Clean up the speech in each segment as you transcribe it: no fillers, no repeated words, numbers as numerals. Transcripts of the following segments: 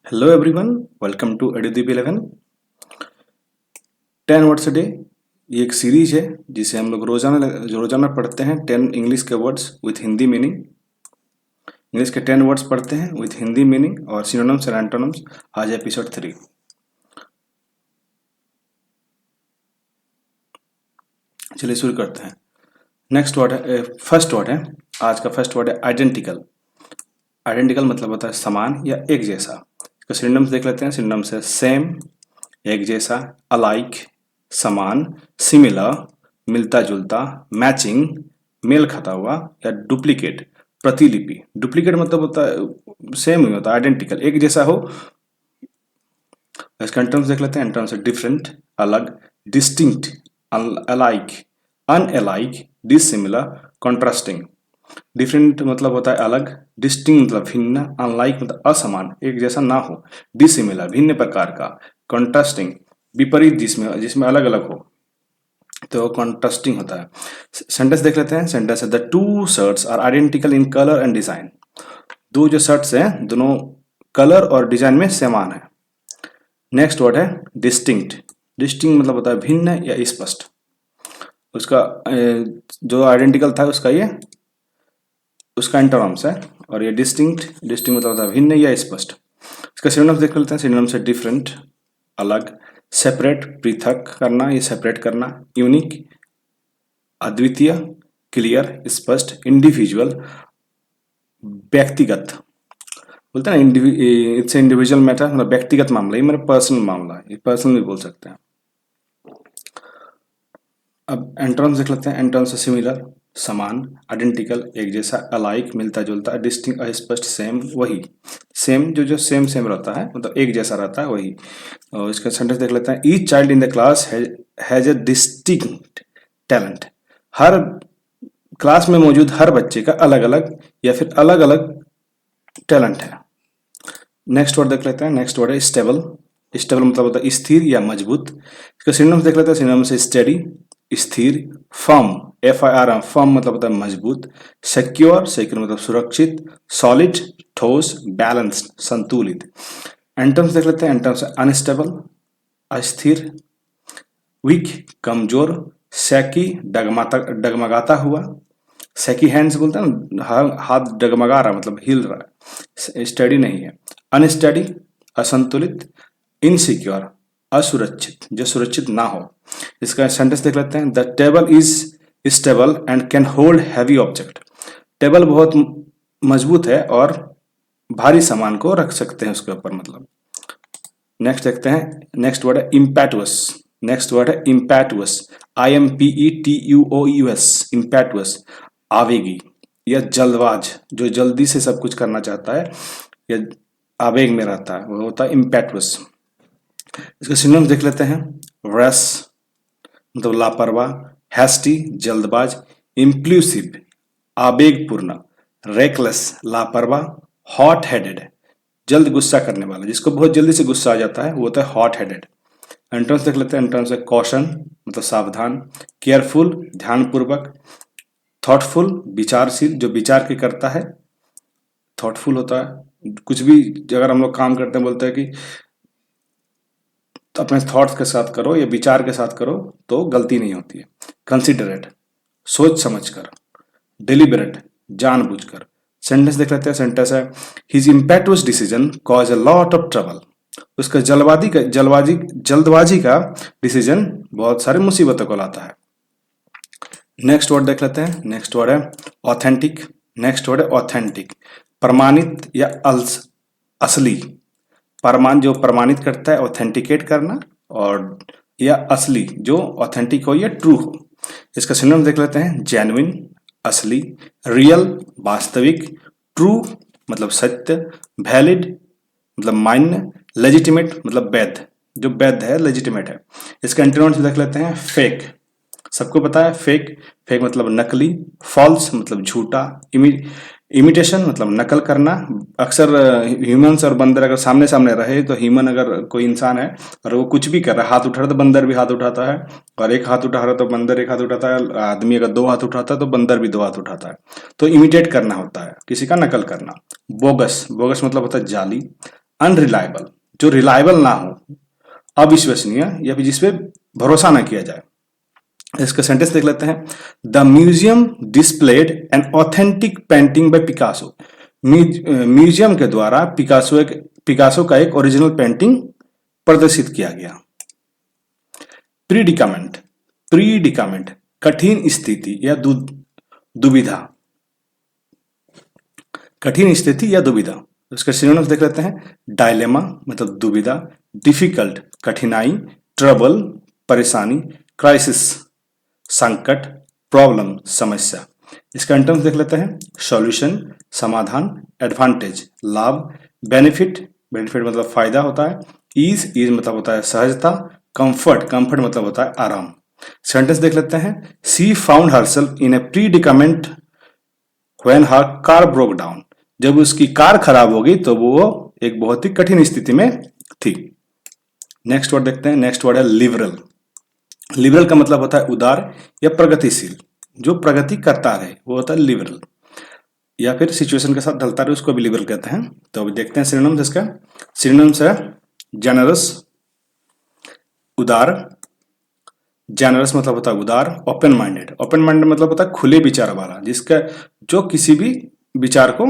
Hello everyone, welcome to Edudeep 11 10 words a day. ये एक series है जिसे हम लोग रोजाना पढ़ते हैं 10 इंग्लिश के words with Hindi meaning. English के 10 वर्ड्स पढ़ते हैं विथ हिंदी मीनिंग और सिनोनिम्स एंड एंटोनिम्स। आज एपिसोड 3। चलिए शुरू करते हैं। नेक्स्ट वर्ड है, फर्स्ट वर्ड है। आज का फर्स्ट वर्ड है आइडेंटिकल। आइडेंटिकल मतलब होता है समान या एक जैसा। इसका सिनोनिम्स देख लेते हैं। सिनोनिम्स है सेम, एक जैसा, अलाइक, समान, सिमिलर, मिलता जुलता, मैचिंग, मेल खाता हुआ, या डुप्लीकेट, प्रतिलिपि। डुप्लीकेट मतलब होता है सेम ही होता है, आइडेंटिकल, एक जैसा हो। इसका एंटोनिम्स देख लेते हैं। एंटोनिम्स है डिफरेंट, अलग, distinct, alike, unalike, dissimilar, contrasting. Different मतलब होता है अलग, डिस्टिंग मतलब भिन्न, अनलाइक मतलब असमान, एक जैसा ना हो, डिसिमिलर भिन्न प्रकार का, कॉन्ट्रास्टिंग विपरीत, जिसमें जिसमें अलग अलग हो तो कॉन्ट्रास्टिंग होता है। सेंटेंस देख लेते हैं। सेंटेंस है the two shirts are identical in colour and design. दो जो शर्ट्स हैं दोनों कलर और डिजाइन में समान है। नेक्स्ट वर्ड है डिस्टिंक्ट। डिस्टिंक्ट मतलब होता है भिन्न या स्पष्ट। उसका जो आइडेंटिकल था उसका एंटोनिम्स है। और ये डिस्टिंक्ट मतलब होता है भिन्न या स्पष्ट। इसका सिनोनिम्स देख लेते हैं। सिनोनिम्स है डिफरेंट, अलग, सेपरेट पृथक करना या सेपरेट करना, यूनिक अद्वितीय, क्लियर स्पष्ट, इंडिविजुअल व्यक्तिगत। बोलते हैं ना इट्स इंडिविजुअल मैटर, मतलब व्यक्तिगत मामला, ये मेरा पर्सनल मामला है, ये पर्सनल भी बोल सकते हैं। अब एंटोनिम्स देख लेते हैं। एंटोनिम्स से सिमिलर समान, आइडेंटिकल एक जैसा, अलाइक मिलता जुलता, डिस्टिंक्ट अस्पष्ट, सेम वही, सेम जो सेम रहता है मतलब एक जैसा रहता है वही। और इसका सेंटेंस देख लेते हैं। Each child in the class has a distinct talent. Her class में मौजूद हर बच्चे का अलग अलग या फिर अलग अलग टैलेंट है। नेक्स्ट वर्ड देख लेते हैं। नेक्स्ट वर्ड है स्टेबल। स्टेबल मतलब होता है स्थिर या मजबूत। इसका सिनोनिम्स देख लेते हैं। सिनोनिम्स है स्टेडी स्थिर, फर्म FIRM फर्म मतलब होता है मजबूत, सिक्योर मतलब सुरक्षित, सॉलिड ठोस, बैलेंस्ड संतुलित। एंटोनिम्स देख लेते हैं। एंटोनिम्स है अनस्टेबल अस्थिर, वीक कमजोर, शैकी डगमगाता हुआ, शैकी हैंड्स बोलते हैं ना, हाथ डगमगा रहा मतलब हिल रहा है, स्टडी नहीं है। अनस्टडी असंतुलित, इनसिक्योर असुरक्षित जो सुरक्षित ना हो। इसका सेंटेंस देख लेते हैं। The table is stable and can hold heavy object. Table बहुत मजबूत है और भारी सामान को रख सकते हैं उसके ऊपर, मतलब। नेक्स्ट देखते हैं। नेक्स्ट वर्ड है इम्पैटुअस। नेक्स्ट वर्ड है इम्पैटुअस, IMPETUOUS, इम्पैटुअस आवेगी या जल्दबाज, जो जल्दी से सब कुछ करना चाहता है या आवेग में रहता है, वो होता है इम्पैटुअस। इसके सिनोनिम्स देख लेते हैं। रैश मतलब लापरवाह, हैस्टी जल्दबाज, इम्प्लूसिव आवेगपूर्ण, रेकलेस लापरवाह, हॉट हेडेड जल्द गुस्सा करने वाला, जिसको बहुत जल्दी से गुस्सा आ जाता है वो होता है हॉट हेडेड। एंट्रेंस देख लेते हैं। एंट्रेंस है कॉशन मतलब सावधान, केयरफुल ध्यानपूर्वक, थॉटफुल विचारशील जो विचार के करता है, थॉटफुल होता है कुछ भी अगर हम लोग काम करते हैं बोलते हैं कि तो अपने थॉट्स के साथ करो या विचार के साथ करो तो गलती नहीं होती है। कंसिडरेट सोच समझ कर, डिलिबरेट जानबूझकर। सेंटेंस देख लेते हैं। सेंटेंस है his इम्पेटुअस decision cause a lot of trouble. उसका जल्दबाजी का डिसीजन बहुत सारी मुसीबतों को लाता है। नेक्स्ट वर्ड देख लेते हैं। नेक्स्ट वर्ड है ऑथेंटिक। नेक्स्ट वर्ड है ऑथेंटिक, प्रमाणित या असली। जो प्रमाणित करता है ऑथेंटिकेट करना, और या असली जो ऑथेंटिक हो या ट्रू हो। इसका सिनोनिम देख लेते हैं। जेन्युइन असली, रियल वास्तविक, ट्रू मतलब सत्य, वैलिड मतलब मान्य, लेजिटिमेट मतलब वैध, जो वैध है लेजिटिमेट है। इसका एंटोनिम्स देख लेते हैं। फेक सबको पता है, फेक फेक मतलब नकली, फॉल्स मतलब झूठा, इमिटेशन मतलब नकल करना। अक्सर ह्यूमंस और बंदर अगर सामने सामने रहे तो ह्यूमन अगर कोई इंसान है और वो कुछ भी कर रहा है, हाथ उठा रहा है तो बंदर भी हाथ उठाता है, और एक हाथ उठा रहा है तो बंदर एक हाथ उठाता है, आदमी अगर दो हाथ उठाता है तो बंदर भी दो हाथ उठाता है। तो इमिटेट करना होता है, किसी का नकल करना। बोगस बोगस मतलब होता है जाली, अनरिलायबल, जो रिलायबल ना हो, अविश्वसनीय या फिर जिसपे भरोसा ना किया जाए। इसका सेंटेंस देख लेते हैं। The museum displayed an authentic painting bye Picasso. Museum के द्वारा पिकासो का एक ओरिजिनल पेंटिंग प्रदर्शित किया गया। प्रीडिकामेंट, प्रीडिकामेंट कठिन स्थिति या दुविधा, कठिन स्थिति या दुविधा। इसका सिनोनिम्स देख लेते हैं। डायलेमा मतलब दुविधा, डिफिकल्ट कठिनाई, ट्रबल परेशानी, क्राइसिस संकट, प्रॉब्लम समस्या। इसका एंटोनिम्स देख लेते हैं। सॉल्यूशन समाधान, एडवांटेज लाभ, बेनिफिट, बेनिफिट मतलब फायदा होता है, ईज, ईज मतलब होता है सहजता, कंफर्ट, कंफर्ट मतलब होता है आराम। सेंटेंस देख लेते हैं। She found herself in a predicament when her car broke down. जब उसकी कार खराब हो गई तो वो एक बहुत ही कठिन स्थिति में थी। नेक्स्ट वर्ड देखते हैं। नेक्स्ट वर्ड है लिबरल। लिबरल का मतलब होता है उदार या प्रगतिशील, जो प्रगति करता रहे वो होता है लिबरल, या फिर सिचुएशन के साथ ढलता रहे उसको भी लिबरल कहते हैं। तो अभी देखते हैं सिनोनिम्स। इसका सिनोनिम्स है जेनरस उदार, जेनरस मतलब होता है उदार, ओपन माइंडेड, ओपन माइंडेड मतलब होता है खुले विचार वाला, जिसका जो किसी भी विचार को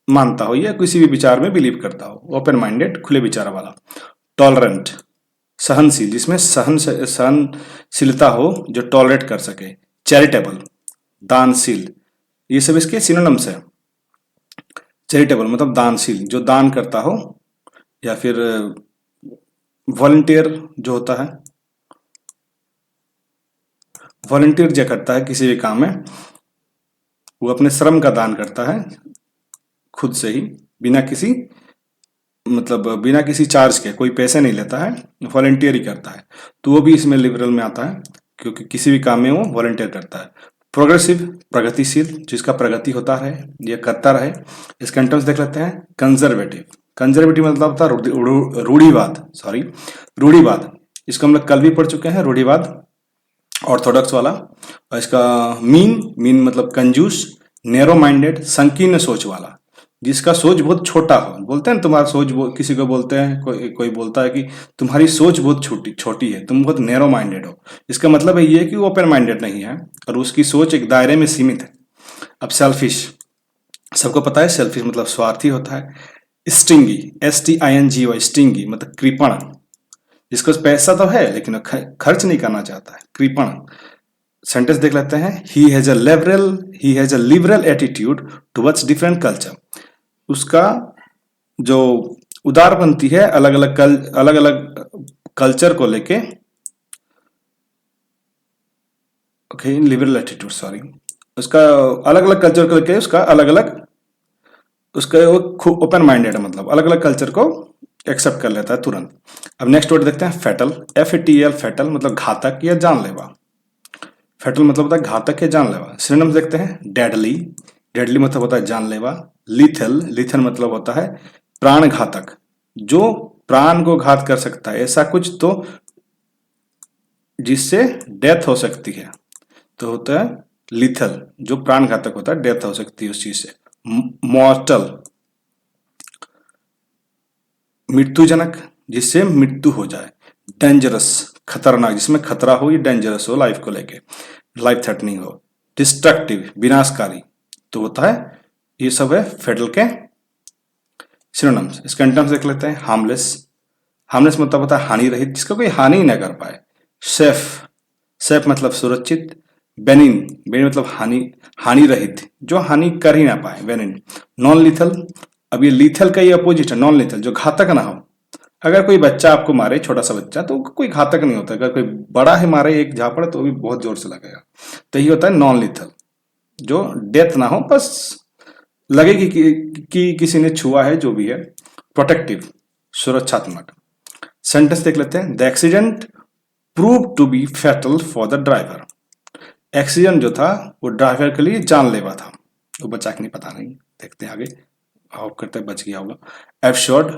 मानता हो या किसी भी विचार में बिलीव करता हो, ओपन माइंडेड खुले विचार वाला। टॉलरेंट सहनशील, जिसमें सहनशीलता हो, जो टॉलरेट कर सके। चैरिटेबल दानशील, ये सब इसके सिनोनिम्स है। चैरिटेबल मतलब दानशील, जो दान करता हो, या फिर वॉलंटियर जो होता है, वॉलंटियर जो करता है किसी भी काम में, वो अपने श्रम का दान करता है खुद से ही, बिना किसी मतलब बिना किसी चार्ज के, कोई पैसे नहीं लेता है, वॉलंटियर ही करता है, तो वो भी इसमें लिबरल में आता है, क्योंकि किसी भी काम में वो वॉलंटियर करता है। प्रोग्रेसिव प्रगतिशील, जिसका प्रगति होता रहे, ये करता रहे। इसके एंटोनिम्स देख लेते हैं। कंजर्वेटिव, कंजर्वेटिव मतलब होता है रूढ़िवाद, सॉरी रूढ़िवाद, इसको हम लोग कल भी पढ़ चुके हैं, रूढ़िवाद ऑर्थोडॉक्स वाला। और इसका मीन मतलब कंजूस, नैरो माइंडेड संकीर्ण सोच वाला, जिसका सोच बहुत छोटा हो। बोलते हैं तुम्हारा सोच, किसी को बोलते हैं, कोई बोलता है कि तुम्हारी सोच बहुत छोटी छोटी है, तुम बहुत नैरो माइंडेड हो। इसका मतलब है ये कि वो ओपन माइंडेड नहीं है और उसकी सोच एक दायरे में सीमित है। अब सेल्फिश, सबको पता है सेल्फिश मतलब स्वार्थी होता है। स्टिंगी, STINGY स्टिंगी मतलब कृपण, जिसको पैसा तो है लेकिन खर्च नहीं करना चाहता है, कृपण। सेंटेंस देख लेते हैं। He has a liberal attitude towards different culture. उसका जो उदारपंथी है अलग अलग कल्चर को लेके, ओके लिबरल एटीट्यूड सॉरी, उसका अलग अलग कल्चर को लेके उसका अलग अलग, उसका वो ओपन माइंडेड है, मतलब अलग अलग कल्चर को एक्सेप्ट कर लेता है तुरंत। अब नेक्स्ट वर्ड देखते हैं। फैटल, FATL फैटल मतलब घातक या जानलेवा। फैटल मतलब होता है घातक या जानलेवा। सिनोनिम्स देखते हैं। डेडली, डेडली मतलब होता है जानलेवा। लीथल, लीथल मतलब होता है प्राण घातक, जो प्राण को घात कर सकता है, ऐसा कुछ तो जिससे डेथ हो सकती है, तो होता है लीथल, जो प्राण घातक होता है, डेथ हो सकती है उस चीज से। मॉर्टल मृत्युजनक, जिससे मृत्यु हो जाए। डेंजरस खतरनाक, जिसमें खतरा हो, ये डेंजरस हो लाइफ को लेके, लाइफ थ्रेटनिंग हो। डिस्ट्रक्टिव विनाशकारी, तो होता है, ये सब है फेडरल के सिनोनिम्स। इसके एंटोनिम्स देख लेते हैं। हार्मलेस, हार्मलेस मतलब होता है हानि रहित, जिसका कोई हानि न कर पाए। सेफ, सेफ मतलब सुरक्षित। बेनिन, बेनिन मतलब हानि रहित, जो हानि कर ही ना पाए, बेनिन। नॉन लीथल, अब ये लीथल का ये अपोजिट है, नॉन लीथल, जो घातक ना हो। अगर कोई बच्चा आपको मारे, छोटा सा बच्चा, तो कोई घातक नहीं होता। अगर कोई बड़ा ही मारे एक झापड़, तो भी बहुत जोर से लगेगा। तो ये होता है नॉन लीथल, जो डेथ ना हो, बस लगेगी कि किसी ने छुआ है, जो भी है। प्रोटेक्टिव सुरक्षात्मक। सेंटेंस देख लेते हैं। The accident prove to be fatal for the driver. Accident जो था वो ड्राइवर के लिए जानलेवा था, वो बचा कि नहीं पता नहीं, देखते हैं आगे। होप करते बच गया होगा। एब्सर्ड,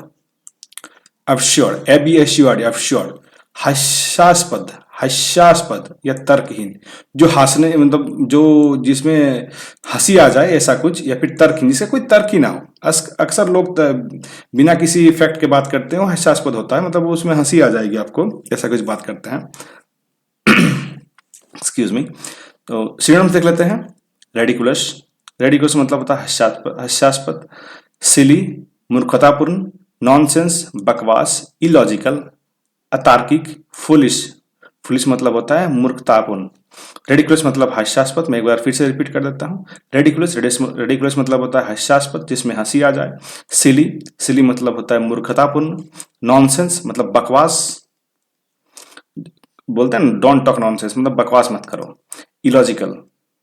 एब्सर्ड, ABSURD एब्सर्ड, हास्यास्पद, हास्यास्पद या तर्कहीन, जो हंसने मतलब जो जिसमें हंसी आ जाए ऐसा कुछ, या फिर तर्कहीन जिसका कोई तर्क ही ना हो। अक्सर लोग बिना किसी इफेक्ट के बात करते हैं, वो हास्यास्पद होता है, मतलब वो उसमें हंसी आ जाएगी आपको, ऐसा कुछ बात करते हैं। Excuse me. तो सिनोनिम्स देख लेते हैं। रेडिकुलस, रेडिकुलस मतलब होता है हास्यास्पद, हास्यास्पद, सिली मूर्खतापूर्ण, नॉनसेंस बकवास, इलॉजिकल अतार्किक, फुलिश, फुलिश मतलब होता है मूर्खतापूर्ण। रेडिकुलस मतलब हास्यास्पद, मैं एक बार फिर से रिपीट कर देता हूँ। रेडिकुलस, रेडिकुलस मतलब होता है हास्यास्पद जिसमें हंसी आ जाए। सिली, सिली मतलब होता है मूर्खतापूर्ण। नॉनसेंस मतलब बकवास, बोलते हैं ना डोंट टॉक नॉनसेंस, मतलब बकवास मत करो। इलॉजिकल,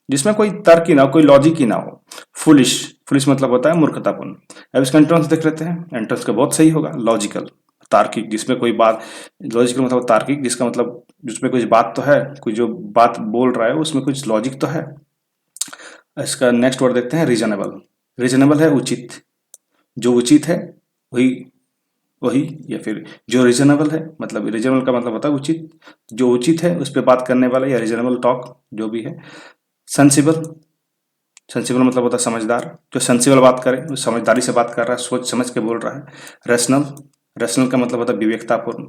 जिसमें कोई तर्क ही ना हो, कोई लॉजिक ही ना हो। फुलिश, फुलिश मतलब होता है मूर्खतापूर्ण। अब इसका एंट्रेंस देख लेते हैं। एंट्रेंस का बहुत सही होगा। लॉजिकल, तार्किक, जिसमें कोई बात, लॉजिकल मतलब तार्किक, जिसका मतलब जिसमें कुछ बात तो है, कोई जो बात बोल रहा है उसमें कुछ लॉजिक तो है। इसका नेक्स्ट वर्ड देखते हैं। रीजनेबल, रीजनेबल है उचित, जो उचित है वही, वही, या फिर जो रीजनेबल है, मतलब रीजनेबल का मतलब होता है उचित, जो उचित है उस पर बात करने वाला, या रीजनेबल टॉक जो भी है। सेंसिबल, सेंसिबल मतलब होता है समझदार, जो सेंसिबल बात करे वो समझदारी से बात कर रहा है, सोच समझ के बोल रहा है। रैशनल, रैशनल का मतलब होता है विवेकतापूर्ण,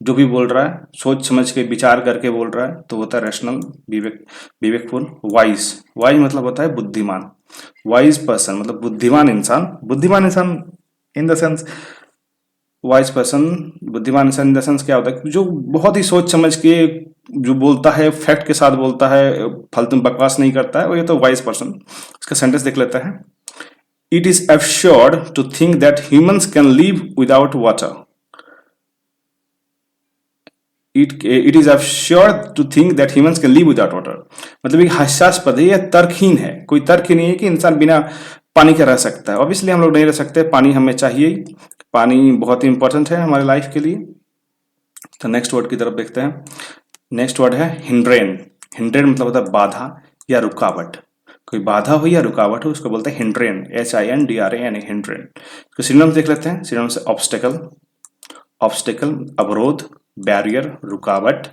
जो भी बोल रहा है सोच समझ के विचार करके बोल रहा है तो होता है रैशनल, विवेक, विवेकपूर्ण। वाइज, वाइज मतलब होता है बुद्धिमान, वाइज पर्सन मतलब बुद्धिमान इंसान, बुद्धिमान इंसान in the sense, wise person, बुद्धिमान इंसान इन द सेंस क्या होता है, जो बहुत ही सोच समझ के जो बोलता है, फैक्ट के साथ बोलता है, फालतू में बकवास नहीं करता है, वो ये तो वाइज पर्सन। इसका सेंटेंस देख लेते हैं। It is absurd to think that humans can live without water. It is absurd to think that humans can live without water, मतलब ये हास्यास्पद है, यह तर्कहीन है, कोई तर्क ही नहीं है कि इंसान बिना पानी के रह सकता है। ऑब्वियसली हम लोग नहीं रह सकते, पानी हमें चाहिए ही, पानी बहुत ही इंपॉर्टेंट है हमारे लाइफ के लिए। तो नेक्स्ट वर्ड की तरफ देखते हैं। नेक्स्ट वर्ड है हिंड्रेन। हिंड्रेन मतलब होता है बाधा या रुकावट, कोई बाधा हो या रुकावट हो उसको बोलते हैं हिंड्रेन, HINDRAN, हिंड्रेन। तो सिनोनिम्स देख लेते हैं। सिनोनिम्स ऑब्स्टेकल, ऑब्स्टेकल अवरोध, बैरियर रुकावट।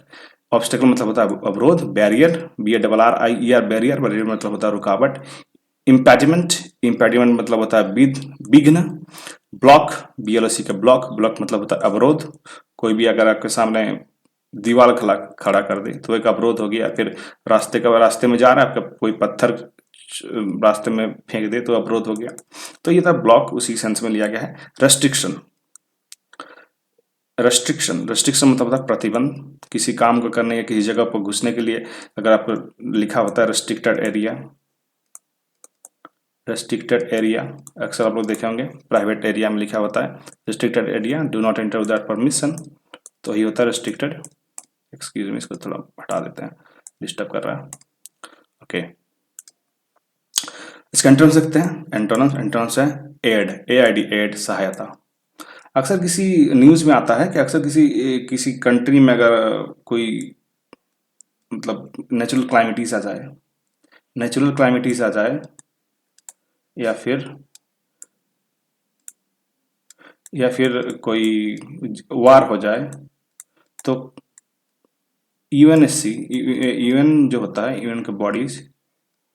ऑब्स्टेकल मतलब होता है अवरोध, बैरियर BARRIER बैरियर, बैरियर मतलब होता है रुकावट। इम्पेडिमेंट, इम्पेडिमेंट मतलब होता है विघ्न। ब्लॉक, BLOC का ब्लॉक, ब्लॉक मतलब होता है अवरोध, कोई भी अगर आपके सामने दीवार खड़ा कर दे तो एक अवरोध हो गया। फिर रास्ते में जा रहा है, आपका कोई पत्थर रास्ते में फेंक दे तो अवरोध हो गया। तो ये था ब्लॉक, उसी सेंस में लिया गया है। रेस्ट्रिक्शन, रेस्ट्रिक्शन, रेस्ट्रिक्शन मतलब होता है प्रतिबंध, किसी काम को करने या किसी जगह पर घुसने के लिए अगर आपको लिखा होता है रेस्ट्रिक्टेड एरिया, रेस्ट्रिक्टेड एरिया, अक्सर आप लोग देखे होंगे प्राइवेट एरिया में लिखा होता है restricted area, do not enter without permission, तो ये होता है रेस्ट्रिक्टेड। एक्सक्यूज मी, इसको थोड़ा हटा देते हैं, डिस्टर्ब कर रहा है। ओके, इसका एंटोनिम्स देखते हैं। एंटोनिम्स, एंटोनिम्स है एड, AID, एड सहायता। अक्सर किसी न्यूज में आता है कि अक्सर किसी कंट्री में अगर कोई मतलब नेचुरल क्लाइमिटीज आ जाए, नेचुरल क्लाइमिटीज आ जाए, या फिर कोई वार हो जाए, तो UNSC, UN जो होता है, UN का बॉडीज,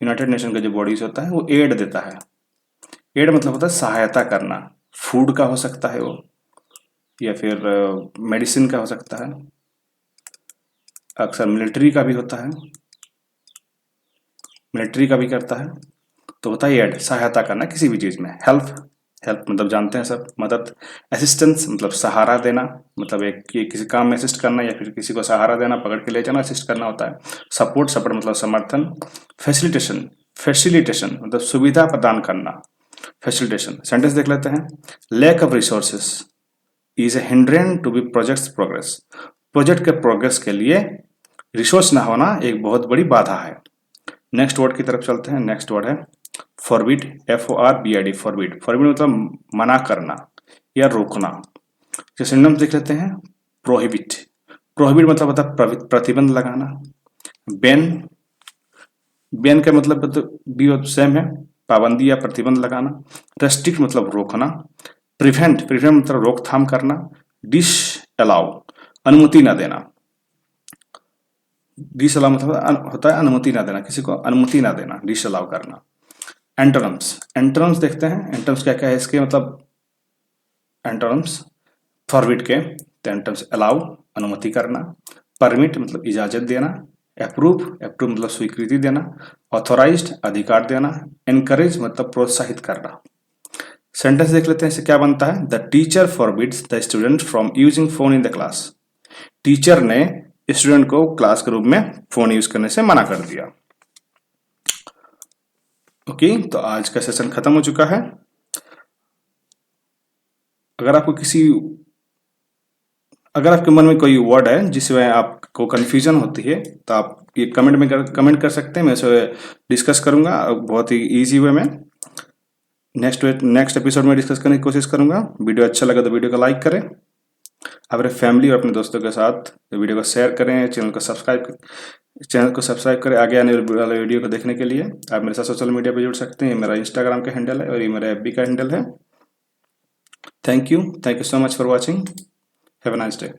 यूनाइटेड नेशन का जो बॉडीज होता है वो एड देता है। एड मतलब होता है सहायता करना, फूड का हो सकता है वो, या फिर मेडिसिन का हो सकता है, अक्सर मिलिट्री का भी होता है, मिलिट्री का भी करता है। तो होता है एड, सहायता करना किसी भी चीज़ में। हेल्प, हेल्प मतलब जानते हैं सब, मदद। असिस्टेंस मतलब सहारा देना, मतलब एक किसी काम में असिस्ट करना या फिर किसी को सहारा देना, पकड़ के ले जाना, असिस्ट करना होता है। सपोर्ट, सपोर्ट मतलब समर्थन। फैसिलिटेशन, फैसिलिटेशन मतलब सुविधा प्रदान करना, फैसिलिटेशन। सेंटेंस देख लेते हैं। Lack of resources is a hindrance to be projects progress. Project के प्रोग्रेस के लिए रिसोर्स ना होना एक बहुत बड़ी बाधा है। नेक्स्ट वर्ड की तरफ चलते हैं। नेक्स्ट वर्ड है फॉरबिड, FORBID, फॉरबिड। फॉरबिड मतलब मना करना या रोकना। जैसे सिनोनिम्स देख लेते हैं। प्रोहिबिट, प्रोहिबिट मतलब होता है प्रतिबंध लगाना। बैन, बैन का मतलब तो भी सेम है, पाबंदी या प्रतिबंध लगाना। रेस्ट्रिक्ट मतलब रोकना। प्रिवेंट, प्रिवेंट मतलब रोकथाम करना। डिस अलाउ, अनुमति न देना। डिसअलाउ मतलब होता है अनुमति ना देना, किसी को अनुमति ना देना, डिसअलाउ करना। एंटोनिम्स, एंटोनिम्स देखते हैं, एंटोनिम्स क्या क्या है इसके मतलब। एंटोनिम्स फॉरबिड के, तो एंटोनिम्स अलाउ अनुमति करना, परमिट मतलब इजाजत देना, अप्रूव अप्रूव मतलब स्वीकृति देना, ऑथोराइज्ड अधिकार देना, एनकरेज मतलब प्रोत्साहित करना। सेंटेंस देख लेते हैं इससे क्या बनता है। The teacher forbids the student from using phone in the class. Teacher ने स्टूडेंट को क्लास के रूम में फोन यूज करने से मना कर दिया। ओके, तो आज का सेशन खत्म हो चुका है। अगर आपको अगर आपके मन में कोई वर्ड है जिसमें आपको कंफ्यूजन होती है तो आप ये कमेंट कर सकते हैं, मैं इसे डिस्कस करूंगा बहुत ही इजी वे में। नेक्स्ट एपिसोड में डिस्कस करने की कोशिश करूंगा। वीडियो अच्छा लगा तो वीडियो को लाइक करें, अपने फैमिली और अपने दोस्तों के साथ वीडियो को शेयर करें, चैनल को सब्सक्राइब करें आगे आने वाले वीडियो को देखने के लिए। आप मेरे साथ सोशल मीडिया पर जुड़ सकते हैं, मेरा इंस्टाग्राम का हैंडल है और ये मेरा FB का हैंडल है। Thank you so much for watching. Have a nice day.